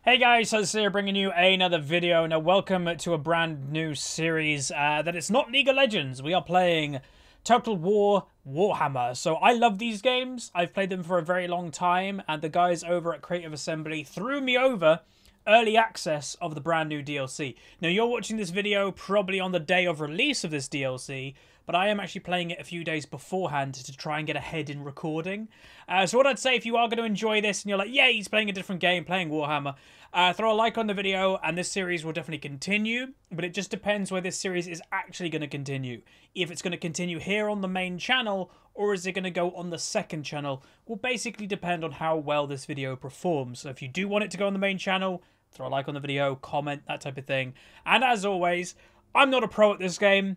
Hey guys, Huzzy here bringing you another video. Now welcome to a brand new series that it's not League of Legends. We are playing Total War Warhammer. So I love these games. I've played them for a very long time and the guys over at Creative Assembly threw me over early access of the brand new DLC. Now you're watching this video probably on the day of release of this DLC, but I am actually playing it a few days beforehand to try and get ahead in recording. So what I'd say, if you are going to enjoy this and you're like, yeah, he's playing a different game, playing Warhammer, throw a like on the video and this series will definitely continue, but it just depends where this series is actually going to continue. If it's going to continue here on the main channel, or is it going to go on the second channel, will basically depend on how well this video performs. So if you do want it to go on the main channel, throw a like on the video, comment, that type of thing. And as always, I'm not a pro at this game.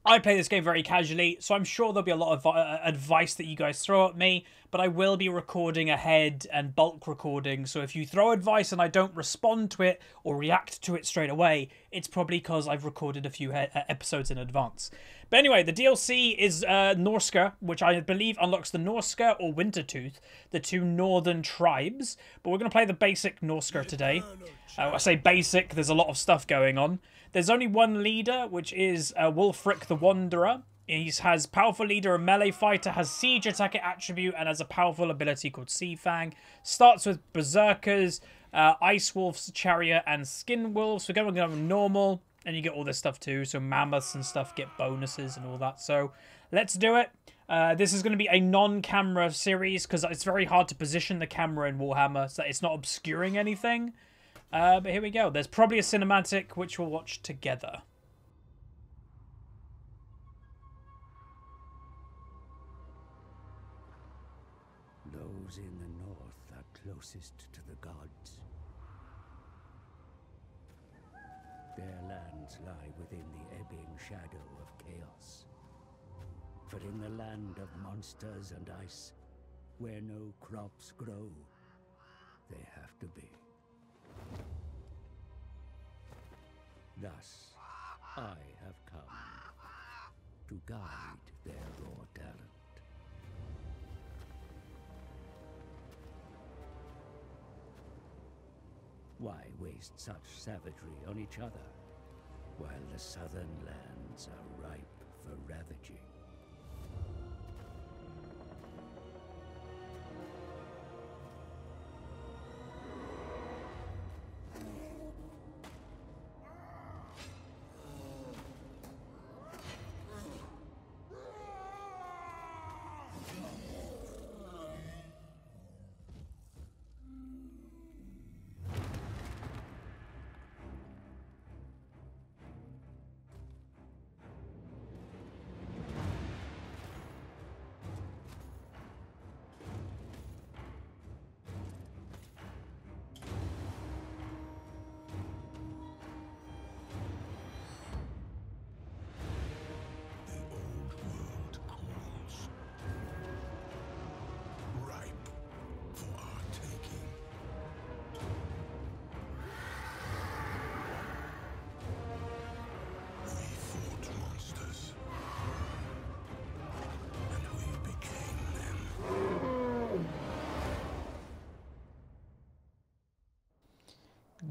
I play this game very casually, so I'm sure there'll be a lot of advice that you guys throw at me, but I will be recording ahead and bulk recording, so if you throw advice and I don't respond to it or react to it straight away, it's probably because I've recorded a few episodes in advance. But anyway, the DLC is Norsca, which I believe unlocks the Norsca or Wintertooth, the two northern tribes, but we're going to play the basic Norsca today. I say basic, there's a lot of stuff going on. There's only one leader, which is Wulfric the Wanderer. He has powerful leader, a melee fighter, has siege attacker attribute, and has a powerful ability called Sea Fang. Starts with Berserkers, Ice Wolves, Chariot, and Skin Wolves. We're going to go normal, and you get all this stuff too. So Mammoths and stuff get bonuses and all that. So let's do it. This is going to be a non-camera series, because it's very hard to position the camera in Warhammer, so it's not obscuring anything. But here we go. There's probably a cinematic, which we'll watch together. Those in the north are closest to the gods. Their lands lie within the ebbing shadow of chaos. For in the land of monsters and ice, where no crops grow, they have to be. Thus, I have come to guide their raw talent. Why waste such savagery on each other, while the southern lands are ripe for ravaging?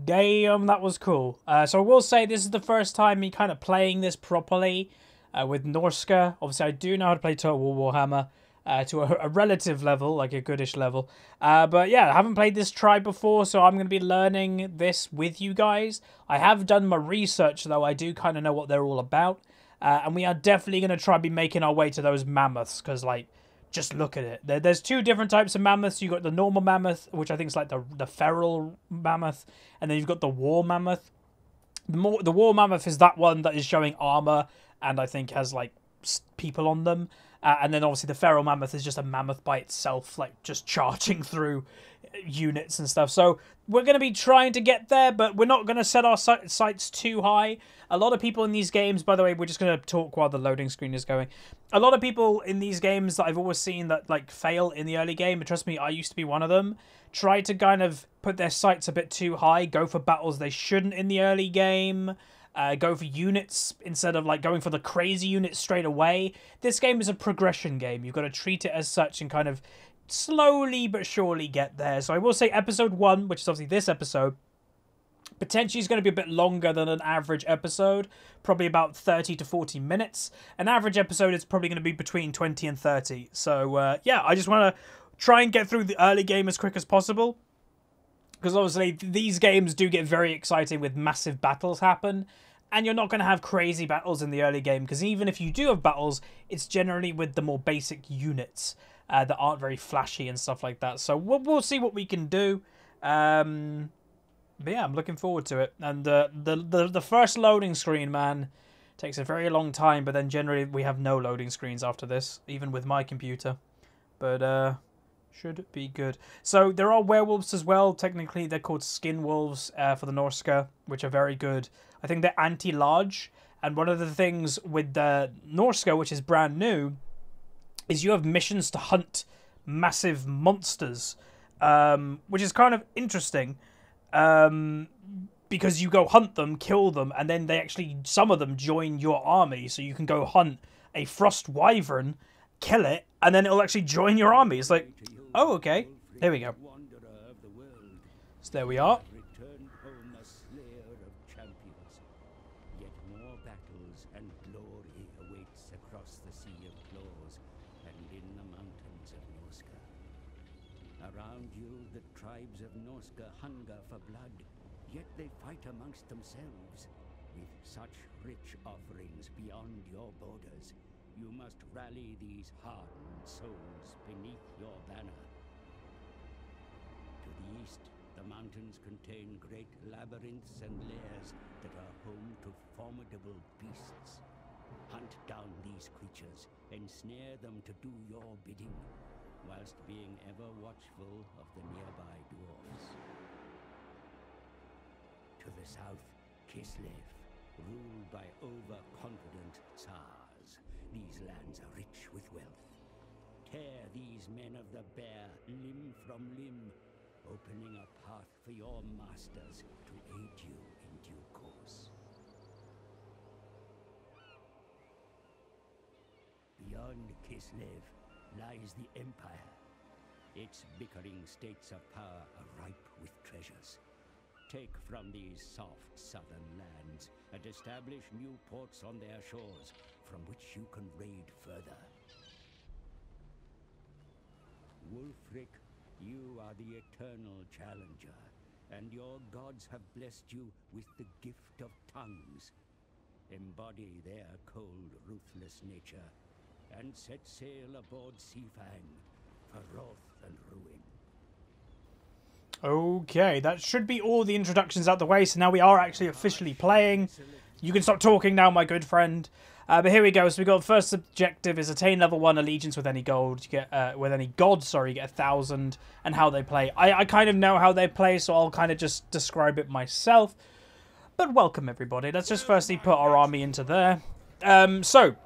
Damn, that was cool. So I will say this is the first time me kind of playing this properly with Norsca. Obviously, I do know how to play Total War Warhammer to a relative level, like a goodish level. But yeah, I haven't played this tribe before, so I'm going to be learning this with you guys. I have done my research, though. I do kind of know what they're all about. And we are definitely going to try to be making our way to those mammoths, because, like, just look at it. There's two different types of mammoths. You've got the normal mammoth, which I think is like the feral mammoth, and then you've got the war mammoth. The war mammoth is that one that is showing armor and I think has like people on them. And then obviously the feral mammoth is just a mammoth by itself, like just charging through units and stuff. So we're going to be trying to get there, but we're not going to set our sights too high. A lot of people in these games, by the way, we're just going to talk while the loading screen is going. A lot of people in these games that I've always seen that like fail in the early game, and trust me, I used to be one of them, try to kind of put their sights a bit too high, go for battles they shouldn't in the early game, go for units instead of like going for the crazy units straight away. This game is a progression game. You've got to treat it as such and kind of slowly but surely get there. So I will say episode 1, which is obviously this episode, potentially is going to be a bit longer than an average episode, probably about 30 to 40 minutes. An average episode is probably going to be between 20 and 30. So, yeah, I just want to try and get through the early game as quick as possible. Because obviously these games do get very exciting with massive battles happen. And you're not going to have crazy battles in the early game. Because even if you do have battles, it's generally with the more basic units that aren't very flashy and stuff like that. So we'll see what we can do. But yeah, I'm looking forward to it. And the first loading screen, man, takes a very long time. But then generally we have no loading screens after this, even with my computer. But should be good. So there are werewolves as well. Technically, they're called skin wolves for the Norsca, which are very good. I think they're anti-large. And one of the things with the Norsca, which is brand new, is you have missions to hunt massive monsters, which is kind of interesting. Because you go hunt them, kill them, and then they actually, some of them join your army. So you can go hunt a frost wyvern, kill it, and then it'll actually join your army. It's like, oh, okay. There we go. So there we are. Yet more battles and glory awaits across the sea of claws and in the mountains of Norsca. Around you, the tribes of Norsca hunger for blood, yet they fight amongst themselves. With such rich offerings beyond your borders, you must rally these hardened souls beneath your banner. To the east, the mountains contain great labyrinths and lairs that are home to formidable beasts. Hunt down these creatures, ensnare them to do your bidding, whilst being ever watchful of the nearby dwarves. To the south, Kislev, ruled by overconfident Tsars. These lands are rich with wealth. Tear these men of the bear limb from limb, opening a path for your masters to aid you in due course. Beyond Kislev lies the Empire. Its bickering states of power are ripe with treasures. Take from these soft southern lands and establish new ports on their shores, from which you can raid further. Wulfric, you are the eternal challenger, and your gods have blessed you with the gift of tongues. Embody their cold, ruthless nature, and set sail aboard Seafang for wrath and ruin. Okay, that should be all the introductions out the way. So now we are actually officially playing. You can stop talking now, my good friend. But here we go. So we got the first objective is attain level 1 allegiance with any gold. You get with any god, sorry, you get 1,000. And how they play. I kind of know how they play, so I'll kind of just describe it myself. But welcome everybody. Let's just firstly put our army into there. So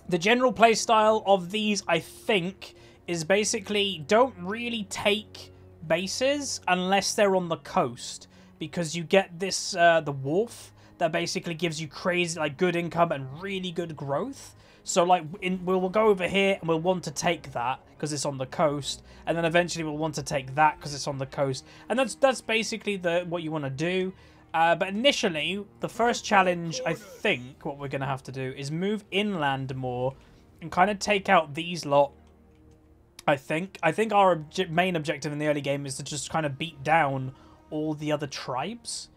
the general play style of these, I think, is basically don't really take bases unless they're on the coast, because you get this the wharf that basically gives you crazy, like, good income and really good growth. So, like, we'll go over here and we'll want to take that because it's on the coast, and then eventually we'll want to take that because it's on the coast, and that's basically what you want to do. But initially, the first challenge, I think, what we're going to have to do is move inland more and kind of take out these lot. I think our main objective in the early game is to just kind of beat down all the other tribes.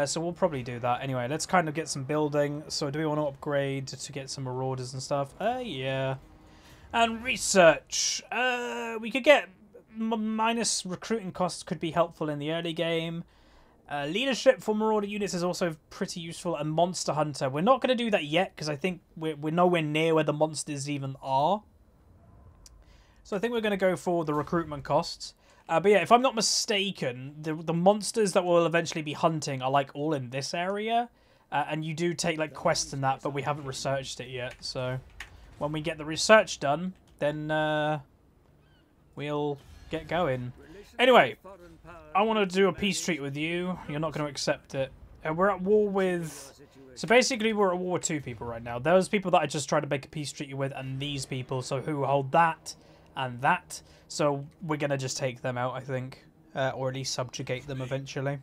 So we'll probably do that. Anyway, let's kind of get some building. So do we want to upgrade to get some marauders and stuff? Yeah. And research. We could get minus recruiting costs could be helpful in the early game. Leadership for marauder units is also pretty useful. And monster hunter. We're not going to do that yet because I think we're nowhere near where the monsters even are. So I think we're going to go for the recruitment costs. But yeah, if I'm not mistaken, the monsters that we'll eventually be hunting are like all in this area. And you do take like quests and that, but we haven't researched it yet. So when we get the research done, then we'll get going. Anyway, I want to do a peace treaty with you. You're not going to accept it. We're at war with... So basically we're at war with 2 people right now. Those people that I just tried to make a peace treaty with and these people. So who hold that. and that. So we're going to just take them out, I think. Or at least subjugate them eventually.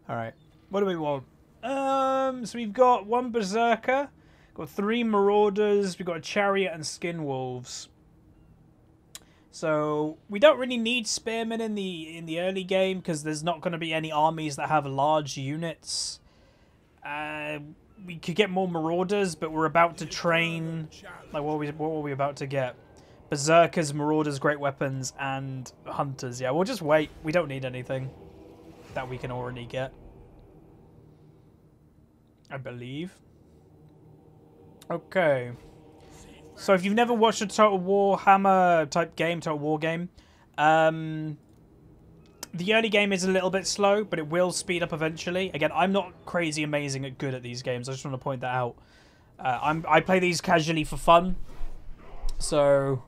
Alright. What do we want? So we've got 1 Berserker. Got 3 Marauders. We've got a Chariot and Skin Wolves. So we don't really need Spearmen in the early game because there's not going to be any armies that have large units. We could get more Marauders, but we're about to train. Like what were we about to get? Berserkers, Marauders, Great Weapons, and Hunters. Yeah, we'll just wait. We don't need anything that we can already get, I believe. Okay. So if you've never watched a Total Warhammer type game, Total War game, the early game is a little bit slow, but it will speed up eventually. Again, I'm not crazy amazing at good at these games. I just want to point that out. I play these casually for fun. So,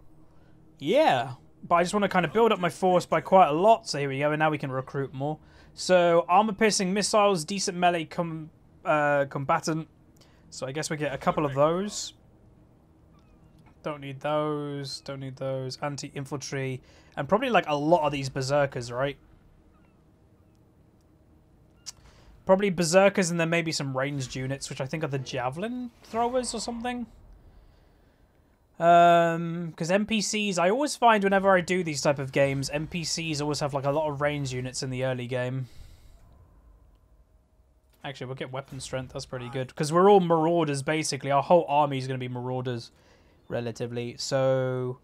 yeah. But I just want to kind of build up my force by quite a lot. So here we go, and now we can recruit more. So, armor-piercing missiles, decent melee combatant. So I guess we get a couple of those. Don't need those. Don't need those. Anti-infantry. And probably like a lot of these berserkers, right? Probably berserkers and then maybe some ranged units, which I think are the javelin throwers or something. Because NPCs, I always find whenever I do these type of games, NPCs always have like a lot of ranged units in the early game. Actually, we'll get weapon strength. That's pretty good. Because we're all marauders, basically. Our whole army is going to be marauders. Relatively. So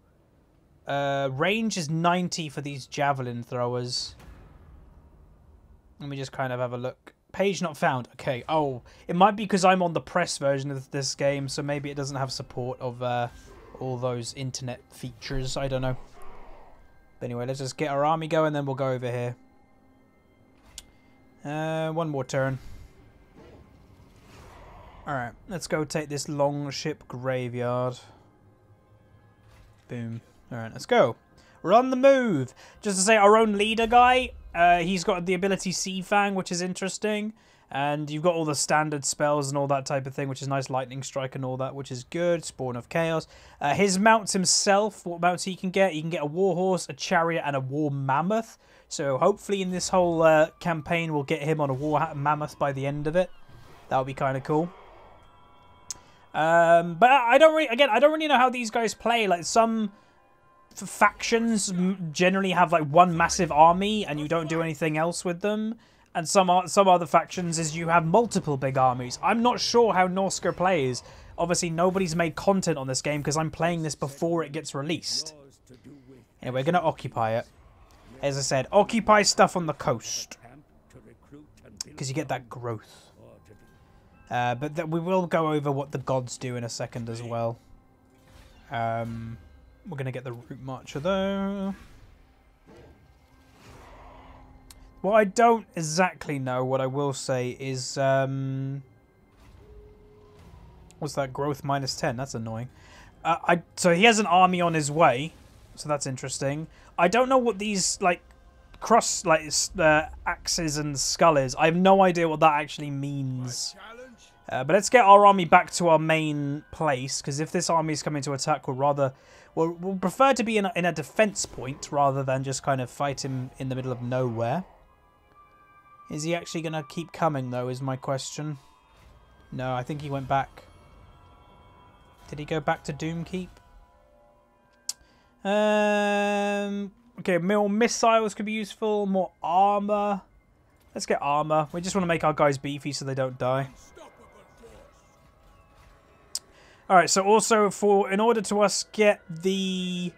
range is 90 for these javelin throwers. Let me just kind of have a look. Page not found. Okay. Oh, it might be because I'm on the press version of this game, so maybe it doesn't have support of all those internet features. I don't know. But anyway, let's just get our army going, then we'll go over here. One more turn. Alright, let's go take this long ship graveyard. Boom. Alright, let's go. We're on the move. Just to say, our own leader guy, he's got the ability Sea Fang, which is interesting. And you've got all the standard spells and all that type of thing, which is nice. Lightning Strike and all that, which is good. Spawn of Chaos. His mounts himself, what mounts he can get a Warhorse, a Chariot, and a War Mammoth. So hopefully in this whole campaign, we'll get him on a War Mammoth by the end of it. That would be kind of cool. But I don't really know how these guys play. Like some factions generally have like one massive army and you don't do anything else with them, and some other factions is you have multiple big armies. I'm not sure how Norsca plays. Obviously, nobody's made content on this game because I'm playing this before it gets released. Anyway, we're gonna occupy it. As I said, occupy stuff on the coast because you get that growth. But we will go over what the gods do in a second as well. We're going to get the Route Marcher though. What I don't exactly know, what I will say is... what's that? Growth -10. That's annoying. So he has an army on his way. So that's interesting. I don't know what these, like, axes and skull is. I have no idea what that actually means. But let's get our army back to our main place, because if this army is coming to attack, we'll prefer to be in a defense point rather than just kind of fight him in the middle of nowhere. Is he actually going to keep coming, though, is my question. No, I think he went back. Did he go back to Doomkeep? Okay, more missiles could be useful. More armor. Let's get armor. We just want to make our guys beefy so they don't die. Alright, so also in order to us get the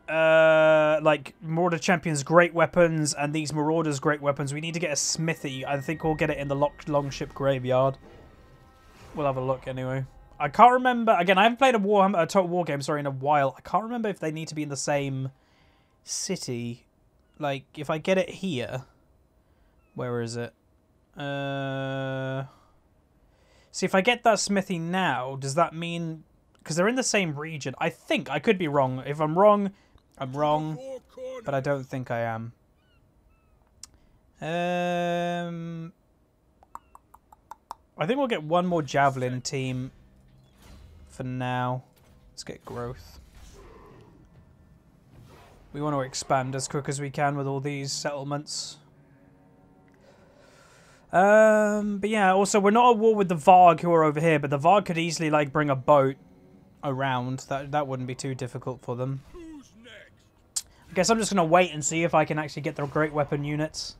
like Marauder Champion's great weapons and these Marauders' great weapons, we need to get a smithy. I think we'll get it in the Longship Graveyard. We'll have a look anyway. I can't remember. Again, I haven't played a Total War game, sorry, in a while. I can't remember if they need to be in the same city. Like, if I get it here, where is it? See, if I get that smithy now, does that mean... Because they're in the same region. I think. I could be wrong. If I'm wrong, I'm wrong. But I don't think I am. I think we'll get one more Javelin team for now. Let's get growth. We want to expand as quick as we can with all these settlements. But yeah, also we're not at war with the Varg who are over here, but the Varg could easily like bring a boat around. That wouldn't be too difficult for them. Who's next? I guess I'm just gonna wait and see if I can actually get the great weapon units.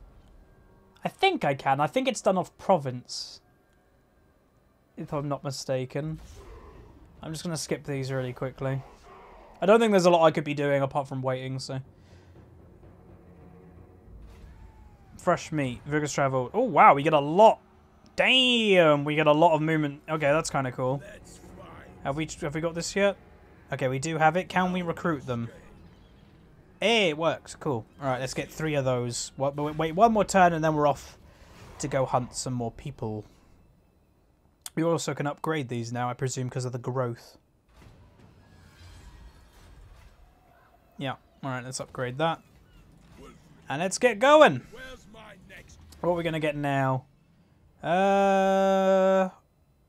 I think I can. I think it's done off province, if I'm not mistaken. I'm just gonna skip these really quickly. I don't think there's a lot I could be doing apart from waiting, so. Fresh meat, vigorous travel. Oh wow, we get a lot. Damn, we get a lot of movement. Okay, that's kind of cool. Have we got this yet? Okay, we do have it. Can we recruit them? Hey, it works. Cool. All right, let's get 3 of those. Wait, one more turn and then we're off to go hunt some more people. We also can upgrade these now, I presume, because of the growth. Yeah. All right, let's upgrade that. And let's get going. What are we going to get now?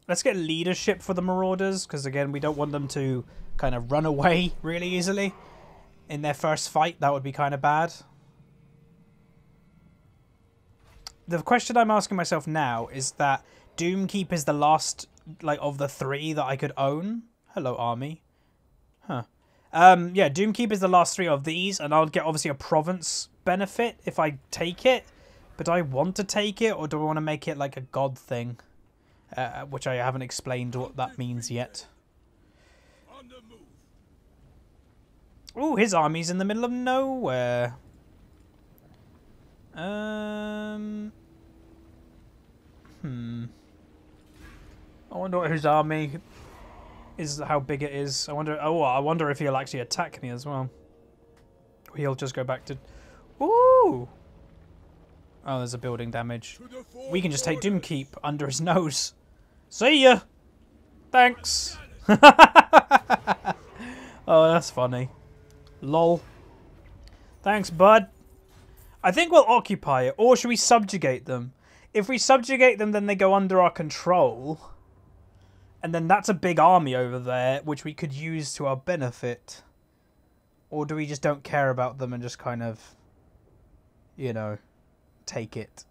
Let's get leadership for the Marauders, because again, we don't want them to kind of run away really easily in their first fight. That would be kind of bad. The question I'm asking myself now is that Doomkeep is the last like of the 3 that I could own. Hello, army. Huh. Yeah, Doomkeep is the last 3 of these, and I'll get obviously a province benefit if I take it. But do I want to take it, or do I want to make it like a god thing? Which I haven't explained what that means yet. Ooh, his army's in the middle of nowhere. I wonder what his army is, how big it is. I wonder. Oh, I wonder if he'll actually attack me as well. Or he'll just go back to. Ooh. Oh, there's a building damage. We can just take Doomkeep under his nose. See ya. Thanks. Oh, that's funny. Lol. Thanks, bud. I think we'll occupy it, or should we subjugate them? If we subjugate them, then they go under our control. And then that's a big army over there, which we could use to our benefit. Or do we just don't care about them and just kind of, you know, take it?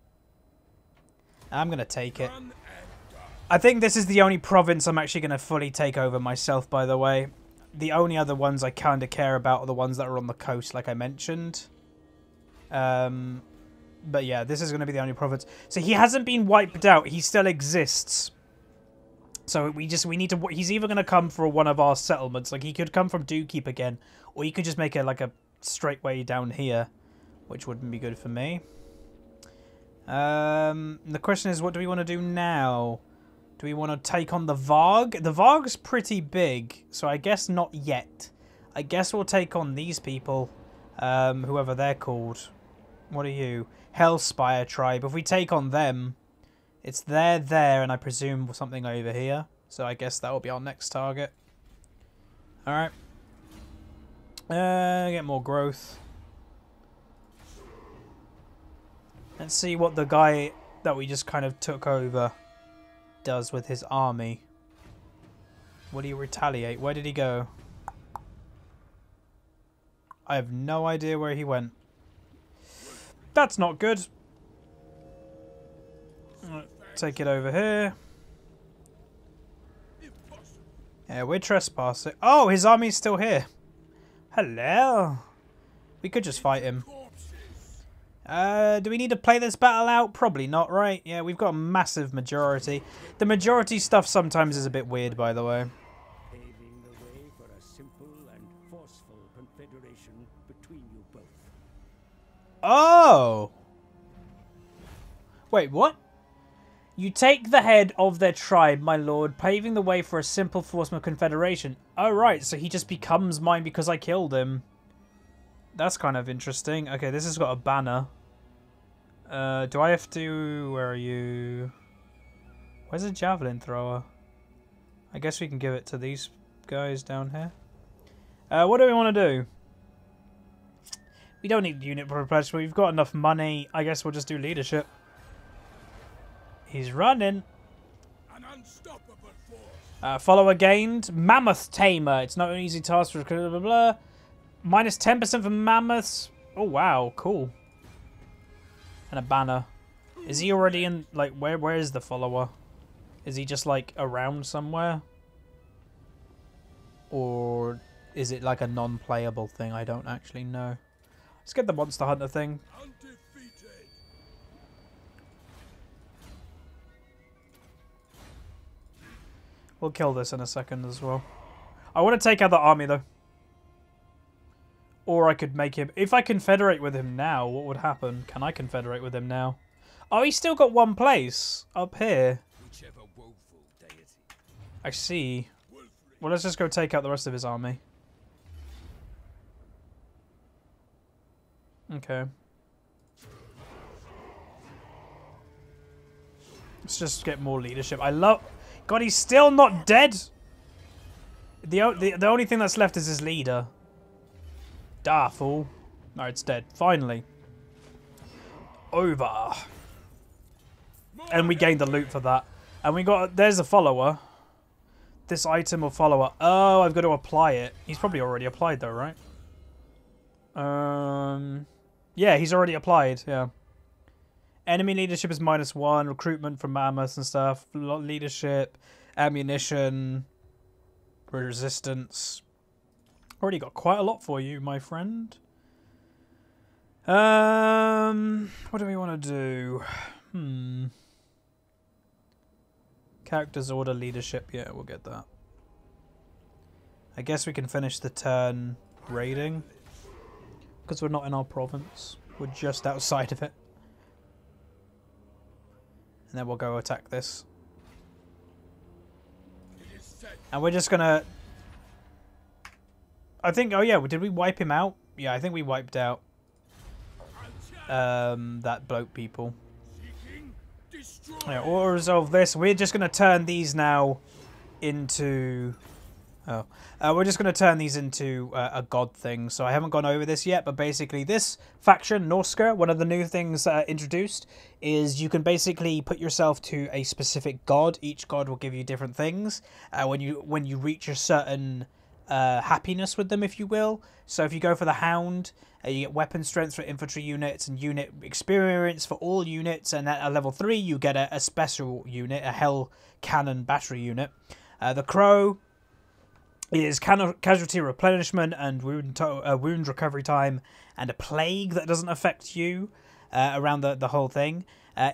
I'm going to take it. I think this is the only province I'm actually going to fully take over myself, by the way. The only other ones I kind of care about are the ones that are on the coast, like I mentioned. But yeah, this is going to be the only province. So he hasn't been wiped out. He still exists. So we need to... He's either going to come for one of our settlements. Like, he could come from Doomkeep again. Or you could just make it like a straight way down here. Which wouldn't be good for me. The question is, what do we want to do now? Do we want to take on the Varg? The Varg's pretty big. So I guess not yet. I guess we'll take on these people. Whoever they're called. What are you? Hellspire tribe. If we take on them... It's there, and I presume something over here. So I guess that will be our next target. Alright. Get more growth. Let's see what the guy that we just kind of took over does with his army. What do you retaliate? Where did he go? I have no idea where he went. That's not good. Take it over here. Yeah, we're trespassing. Oh, his army's still here. Hello. We could just fight him. Do we need to play this battle out? Probably not, right? Yeah, we've got a massive majority. The majority stuff sometimes is a bit weird, by the way. Paving the way for a simple and forceful confederation between you both. Oh! Wait, what? You take the head of their tribe, my lord, paving the way for a simple forceful confederation. Oh, right, so he just becomes mine because I killed him. That's kind of interesting. Okay, this has got a banner. Do I have to... Where are you? Where's a javelin thrower? I guess we can give it to these guys down here. What do we want to do? We don't need unit replenishment. We've got enough money. I guess we'll just do leadership. He's running. An unstoppable force. Follower gained. Mammoth Tamer. It's not an easy task for... Blah, blah, blah. Minus 10% for mammoths. Oh, wow. Cool. And a banner. Is he already in, like, where is the follower? Is he just, like, around somewhere? Or is it, like, a non-playable thing? I don't actually know. Let's get the Monster Hunter thing. Undefeated. We'll kill this in a second as well. I want to take out the army, though. Or I could make him... If I confederate with him now, what would happen? Can I confederate with him now? Oh, he's still got one place up here. Whichever woeful deity. I see. Well, let's just go take out the rest of his army. Okay. Let's just get more leadership. I love... God, he's still not dead! The only thing that's left is his leader. Da, fool. No, it's dead. Finally. Over. And we gained the loot for that. And we got... There's a follower. This item or follower. Oh, I've got to apply it. He's probably already applied though, right? Yeah, he's already applied, yeah. Enemy leadership is -1. Recruitment from mammoths and stuff. Leadership. Ammunition. Resistance. Already got quite a lot for you, my friend. What do we want to do? Characters order leadership. Yeah, we'll get that. I guess we can finish the turn raiding. Because we're not in our province. We're just outside of it. And then we'll go attack this. And we're just gonna... I think... Oh yeah, did we wipe him out? Yeah, I think we wiped out that bloke people. Yeah, we'll resolve this. We're just going to turn these now into... Oh. We're just going to turn these into a god thing. So I haven't gone over this yet, but basically this faction, Norsca, one of the new things introduced is you can basically put yourself to a specific god. Each god will give you different things when you reach a certain happiness with them, if you will. So if you go for the Hound, you get weapon strength for infantry units and unit experience for all units, and at level 3 you get a special unit, a Hell Cannon Battery unit. The Crow is casualty replenishment and wound recovery time, and a plague that doesn't affect you around the whole thing.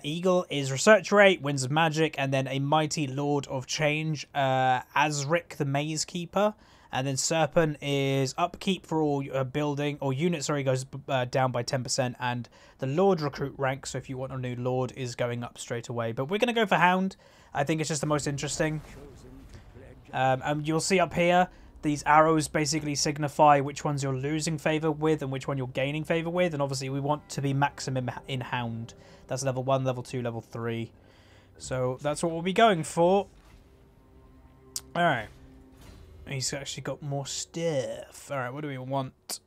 Eagle is research rate, winds of magic, and then a mighty Lord of Change, Azric the Maze Keeper. And then Serpent is upkeep for all building or units. Sorry, goes down by 10%, and the Lord recruit rank. So if you want a new Lord, is going up straight away. But we're going to go for Hound. I think it's just the most interesting. And you'll see up here, these arrows basically signify which ones you're losing favor with and which one you're gaining favor with. And obviously we want to be maximum in Hound. That's level 1, level 2, level 3. So that's what we'll be going for. Alright. He's actually got more stuff. Alright, what do we want?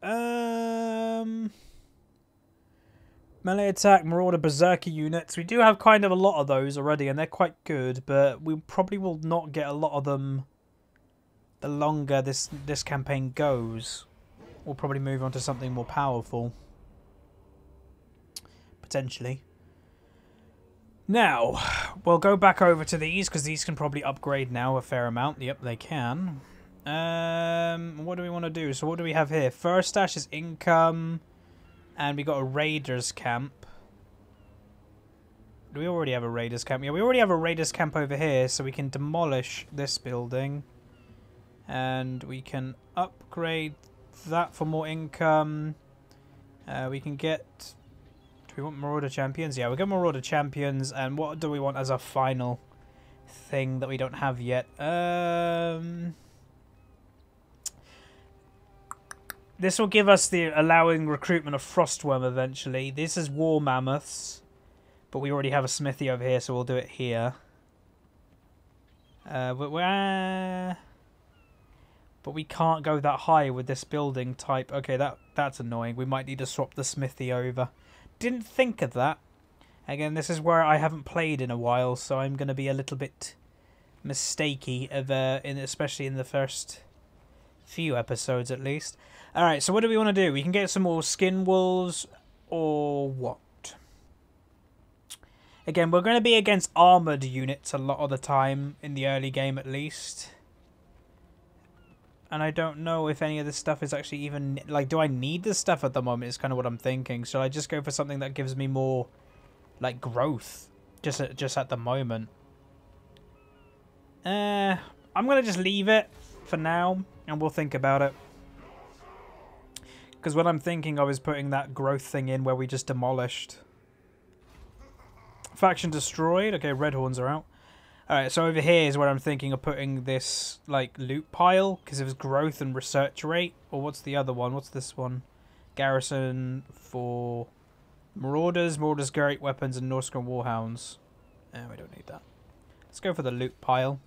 Melee attack, Marauder, Berserker units. We do have kind of a lot of those already, and they're quite good, but we probably will not get a lot of them the longer this campaign goes. We'll probably move on to something more powerful. Potentially. Now, we'll go back over to these, because these can probably upgrade now a fair amount. Yep, they can. What do we want to do? So what do we have here? First stash is income, and we got a raiders camp. Do we already have a raiders camp? Yeah, we already have a raiders camp over here, so we can demolish this building, and we can upgrade that for more income. We can get... Do we want Marauder Champions? Yeah, we'll get Marauder Champions, and what do we want as our final thing that we don't have yet? This will give us the allowing recruitment of Frostworm eventually. This is War Mammoths, but we already have a smithy over here, so we'll do it here. But we can't go that high with this building type. Okay, that's annoying. We might need to swap the smithy over. Didn't think of that. Again, this is where I haven't played in a while, so I'm going to be a little bit mistakey, especially in the first few episodes at least. Alright, so what do we want to do? We can get some more skin wolves, or what? Again, we're going to be against armoured units a lot of the time, in the early game at least. And I don't know if any of this stuff is actually even... Like, do I need this stuff at the moment is kind of what I'm thinking. Should I just go for something that gives me more, like, growth? Just at the moment. I'm going to just leave it for now, and we'll think about it. Because what I'm thinking of is putting that growth thing in where we just demolished. Faction destroyed. Okay, red horns are out. Alright, so over here is where I'm thinking of putting this, like, loot pile. Because it was growth and research rate. Or what's the other one? What's this one? Garrison for Marauders, great weapons, and Norsca warhounds. We don't need that. Let's go for the loot pile.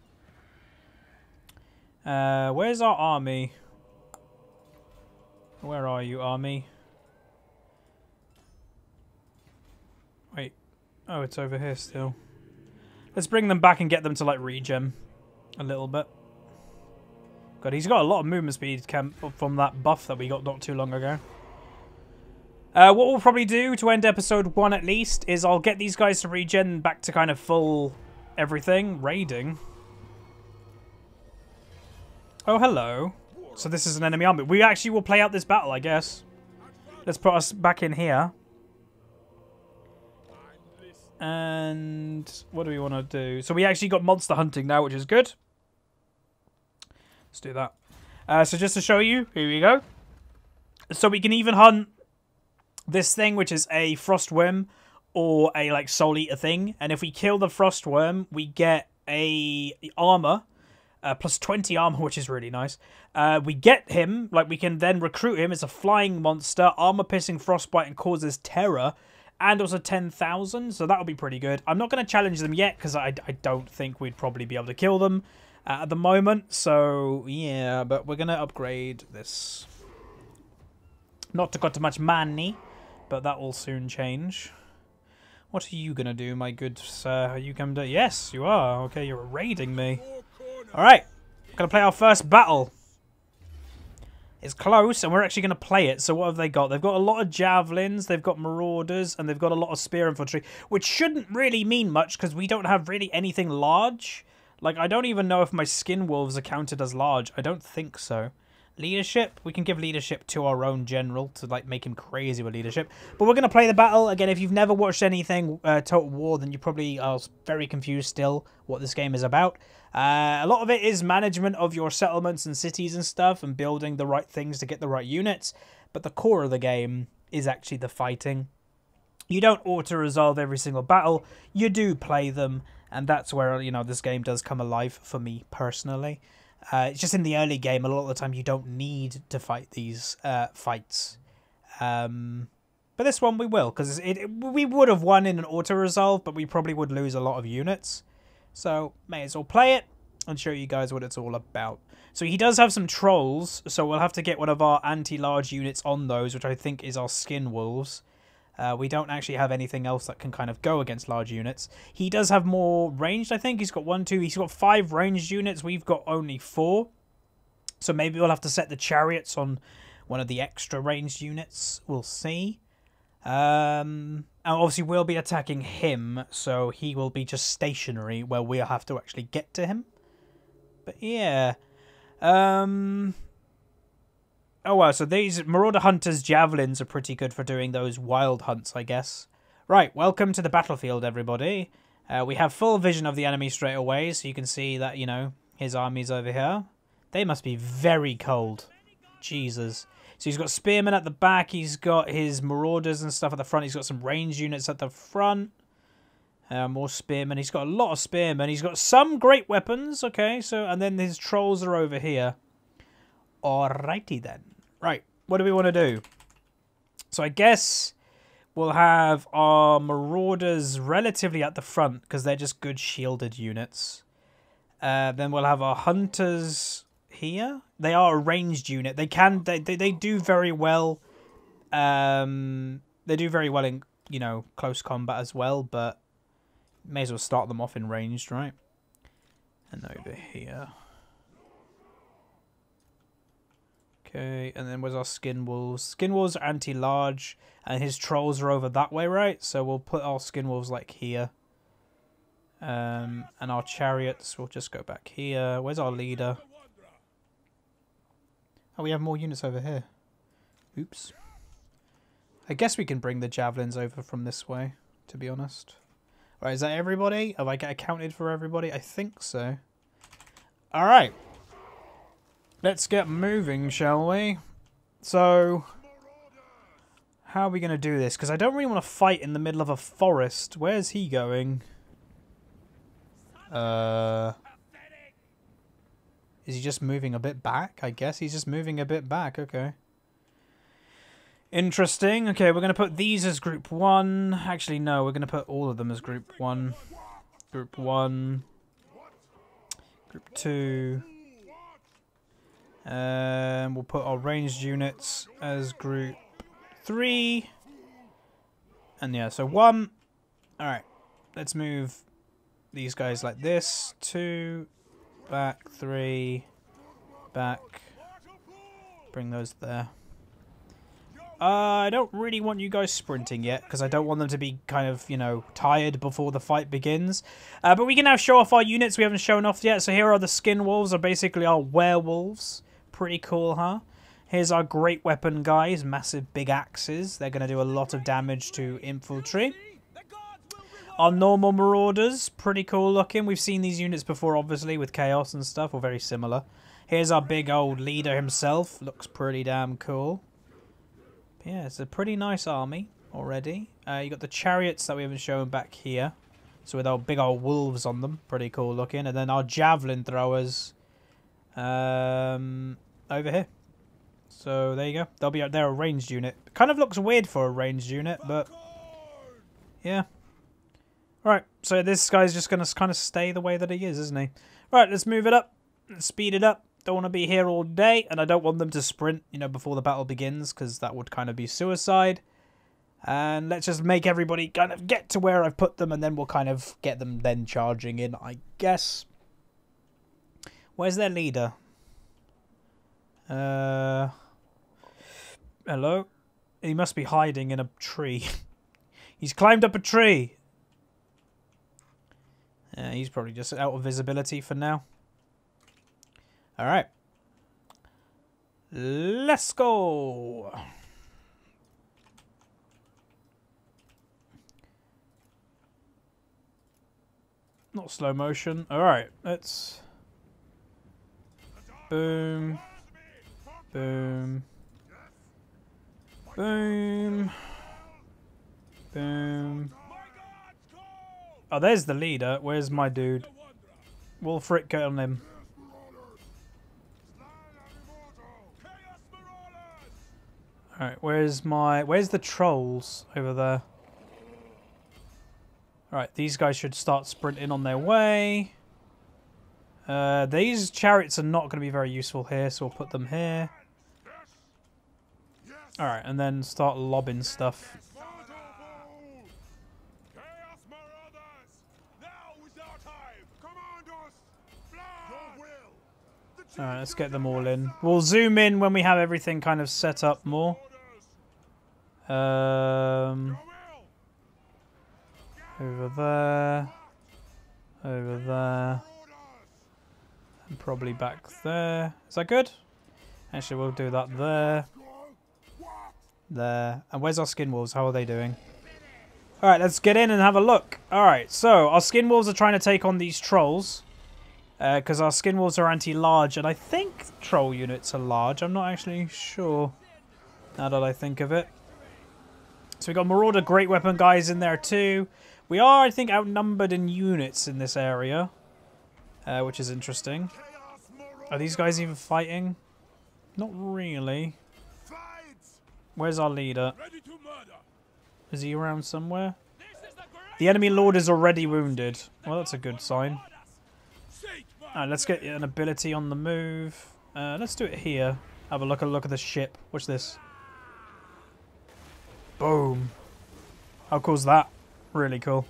Where's our army? Where are you, army? Wait. Oh, it's over here still. Let's bring them back and get them to, like, regen a little bit. God, he's got a lot of movement speed from that buff that we got not too long ago. What we'll probably do to end episode 1 at least is I'll get these guys to regen back to kind of full everything. Raiding. Oh, hello. So this is an enemy army. We actually will play out this battle, I guess. Let's put us back in here. And what do we want to do? So we actually got monster hunting now, which is good. Let's do that. So just to show you, here we go. So we can even hunt this thing, which is a frost worm or a like soul eater thing. And if we kill the frost worm, we get a armor. Plus 20 armor, which is really nice. We get him, like we can then recruit him as a flying monster, armor-piercing frostbite, and causes terror, and also 10,000, so that'll be pretty good. I'm not going to challenge them yet, because I don't think we'd probably be able to kill them at the moment, so yeah, but we're going to upgrade this. Not to got too much money, but that will soon change. What are you going to do, my good sir? Are you going to... Yes, you are. Okay, you're raiding me. Alright, we're going to play our first battle. It's close, and we're actually going to play it. So what have they got? They've got a lot of javelins, they've got marauders, and they've got a lot of spear infantry, which shouldn't really mean much, because we don't have really anything large. Like, I don't even know if my skin wolves are counted as large. I don't think so. Leadership? We can give leadership to our own general to, like, make him crazy with leadership. But we're going to play the battle. Again, if you've never watched anything Total War, then you probably are very confused still what this game is about. A lot of it is management of your settlements and cities and stuff, and building the right things to get the right units. But the core of the game is actually the fighting. You don't auto-resolve every single battle. You do play them, and that's where, you know, this game does come alive for me personally. It's just in the early game, a lot of the time you don't need to fight these fights. But this one we will, because we would have won in an auto-resolve, but we probably would lose a lot of units. So, may as well play it and show you guys what it's all about. So he does have some trolls, so we'll have to get one of our anti-large units on those, which I think is our skin wolves. We don't actually have anything else that can kind of go against large units. He does have more ranged, I think. He's got 1, 2, he's got 5 ranged units. We've got only 4. So maybe we'll have to set the chariots on one of the extra ranged units. We'll see. And obviously we'll be attacking him, so he will be just stationary where we'll have to actually get to him. But yeah. Oh well, so these Marauder Hunters javelins are pretty good for doing those wild hunts, I guess. Right, welcome to the battlefield, everybody. We have full vision of the enemy straight away, so you can see that, you know, his army's over here. They must be very cold. Jesus. So he's got spearmen at the back, he's got his marauders and stuff at the front, he's got some ranged units at the front. More spearmen, he's got a lot of spearmen, he's got some great weapons, okay, so, and then his trolls are over here. Alrighty then. Right, what do we want to do? So I guess we'll have our marauders relatively at the front, because they're just good shielded units. Then we'll have our hunters here. They are a ranged unit. They do very well. They do very well in, you know, close combat as well, but may as well start them off in ranged, right? And over here. Okay, and then where's our skin wolves? Skin wolves are anti-large, and his trolls are over that way, right? So we'll put our skin wolves like here. And our chariots will just go back here. Where's our leader? Oh, we have more units over here. Oops. I guess we can bring the javelins over from this way, to be honest. Alright, is that everybody? Have I accounted for everybody? I think so. Alright. Let's get moving, shall we? So, how are we going to do this? Because I don't really want to fight in the middle of a forest. Where's he going? Is he just moving a bit back? I guess he's just moving a bit back. Okay. Interesting. Okay, we're going to put these as group 1. Actually, no, we're going to put all of them as group 1. Group 1. Group 2. We'll put our ranged units as group 3. And yeah, so 1. Alright, let's move these guys like this. 2. Back. 3. Back. Bring those there. I don't really want you guys sprinting yet, because I don't want them to be kind of, you know, tired before the fight begins. But we can now show off our units we haven't shown off yet. So here are the skin wolves, are basically our werewolves. Pretty cool, huh? Here's our great weapon guys, massive big axes. They're going to do a lot of damage to infantry. Our normal marauders, pretty cool looking. We've seen these units before, obviously, with chaos and stuff, or very similar. Here's our big old leader himself. Looks pretty damn cool. Yeah, it's a pretty nice army already. You got the chariots that we haven't shown back here. So with our big old wolves on them. Pretty cool looking. And then our javelin throwers over here. So there you go. They're a ranged unit. Kind of looks weird for a ranged unit, but yeah. Right, so this guy's just going to kind of stay the way that he is, isn't he? Right, let's move it up. Let's speed it up. Don't want to be here all day, and I don't want them to sprint, you know, before the battle begins, because that would kind of be suicide. And let's just make everybody kind of get to where I've put them, and then we'll kind of get them then charging in, I guess. Where's their leader? Hello? He must be hiding in a tree. He's climbed up a tree. He's probably just out of visibility for now. Alright. Let's go. Not slow motion. Alright, let's... Boom. Boom. Boom. Boom. Oh, there's the leader. Where's my dude? Wolfric, get on him. Alright, where's the trolls over there? Alright, these guys should start sprinting on their way. These chariots are not going to be very useful here, so we'll put them here. Alright, and then start lobbing stuff. Alright, let's get them all in. We'll zoom in when we have everything kind of set up more. Over there. Over there. And probably back there. Is that good? Actually, we'll do that there. There. And where's our skin wolves? How are they doing? Alright, let's get in and have a look. Alright, so our skin wolves are trying to take on these trolls. Because our skin wolves are anti-large, and I think troll units are large. I'm not actually sure, now that I think of it. So we've got Marauder Great Weapon guys in there too. We are, I think, outnumbered in units in this area, which is interesting. Are these guys even fighting? Not really. Where's our leader? Is he around somewhere? The enemy lord is already wounded. Well, that's a good sign. Alright, let's get an ability on the move. Let's do it here. Have a look at the ship. Watch this. Boom. How cool is that? Really cool.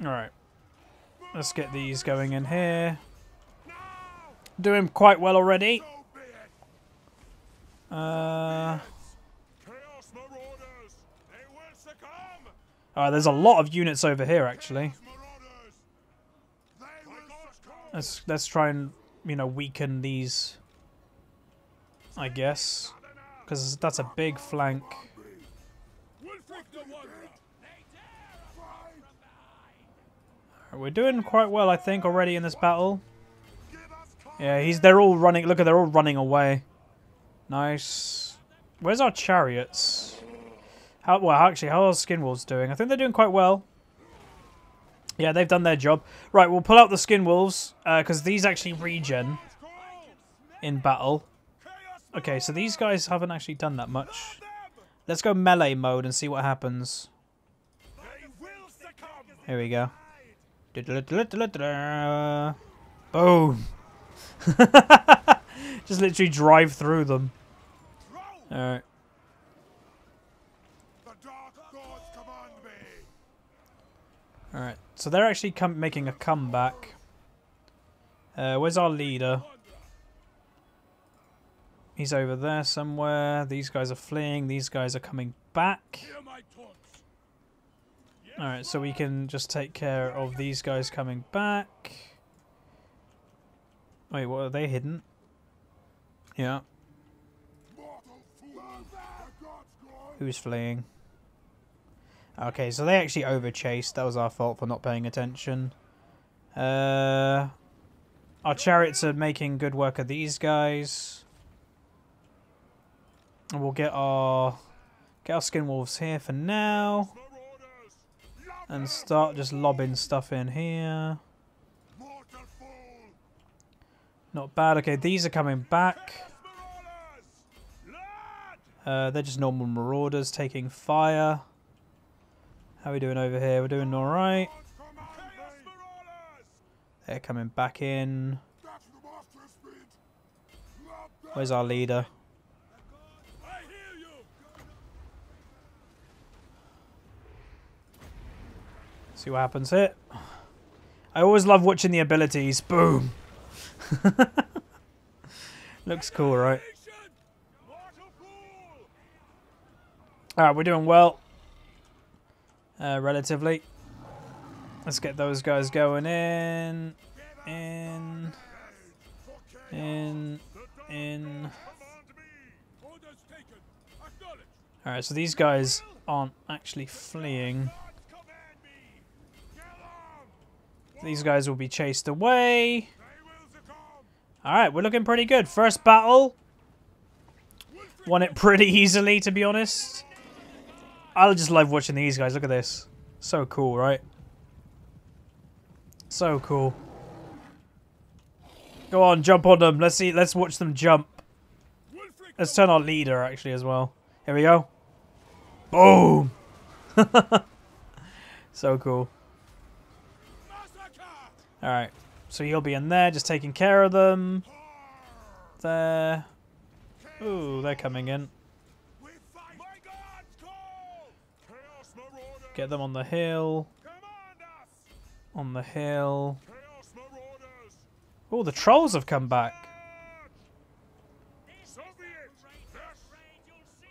Alright. Let's get these going in here. Doing quite well already. Chaos Marauders! They will succumb! Alright, there's a lot of units over here, actually. Marauders! They will succumb! Let's try and, you know, weaken these, I guess. Because that's a big flank. Wolfric the Wanderer! We're doing quite well, I think, already in this battle. Yeah, they're all running. Look, they're all running away. Nice. Where's our chariots? How are Skinwolves doing? I think they're doing quite well. Yeah, they've done their job. Right, we'll pull out the Skinwolves because these actually regen in battle. Okay, so these guys haven't actually done that much. Let's go melee mode and see what happens. Here we go. Boom. Just literally drive through them. Alright. Alright, so they're actually making a comeback. Where's our leader? He's over there somewhere. These guys are fleeing. These guys are coming back. Alright, so we can just take care of these guys coming back. Wait, what are they hidden? Yeah. Who's fleeing? Okay, so they actually overchased. That was our fault for not paying attention. Our chariots are making good work of these guys. And we'll get our Skinwolves here for now. And start just lobbing stuff in here. Not bad. Okay, these are coming back. They're just normal marauders taking fire. How are we doing over here? We're doing alright. They're coming back in. Where's our leader? See what happens here. I always love watching the abilities. Boom. Looks cool, right? Alright, we're doing well. Relatively. Let's get those guys going in. Alright, so these guys aren't actually fleeing. These guys will be chased away. Alright, we're looking pretty good. First battle. Won it pretty easily, to be honest. I just love watching these guys. Look at this. So cool, right? So cool. Go on, jump on them. Let's see. Let's watch them jump. Let's turn our leader, actually, as well. Here we go. Boom! So cool. Alright, so he'll be in there, just taking care of them. There. Ooh, they're coming in. Get them on the hill. On the hill. Oh, the trolls have come back.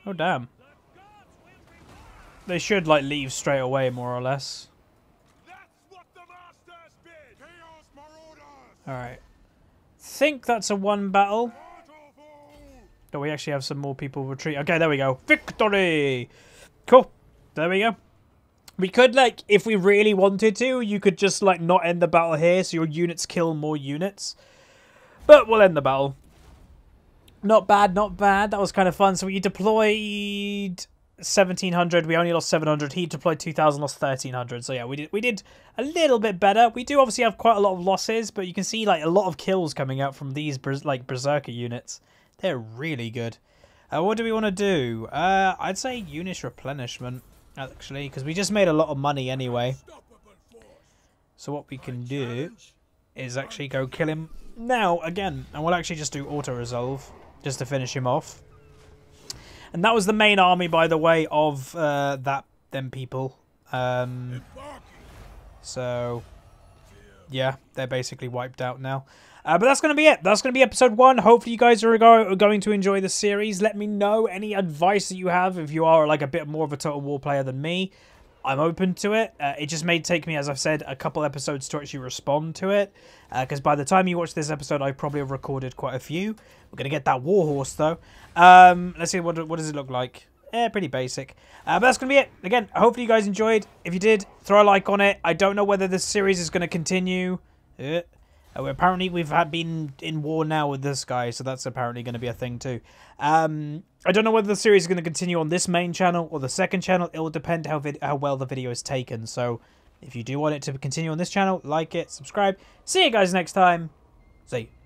Oh, damn. They should, like, leave straight away, more or less. Alright. Think that's a one battle. Do we actually have some more people retreat? Okay, there we go. Victory! Cool. There we go. We could, like, if we really wanted to, you could just, like, not end the battle here so your units kill more units. But we'll end the battle. Not bad, not bad. That was kind of fun. So we deployed 1,700. We only lost 700. He deployed 2,000, lost 1,300. So yeah, we did a little bit better. We do obviously have quite a lot of losses, but you can see like a lot of kills coming out from these like berserker units. They're really good. What do we want to do? I'd say unit replenishment actually, because we just made a lot of money anyway. So what we can do is actually go kill him now again, and we'll actually just do auto resolve just to finish him off. And that was the main army, by the way, of them people. So, yeah, they're basically wiped out now. But that's going to be it. That's going to be episode 1. Hopefully you guys are going to enjoy the series. Let me know any advice that you have if you are like a bit more of a Total War player than me. I'm open to it. It just may take me, as I've said, a couple episodes to actually respond to it. Because by the time you watch this episode, I probably have recorded quite a few. We're going to get that Warhorse, though. Let's see, what does it look like? Pretty basic. But that's going to be it. Again, hopefully you guys enjoyed. If you did, throw a like on it. I don't know whether this series is going to continue. Apparently, we've been in war now with this guy, so that's apparently going to be a thing too. I don't know whether the series is going to continue on this main channel or the second channel. It will depend how well the video is taken. So, if you do want it to continue on this channel, like it, subscribe. See you guys next time. See you.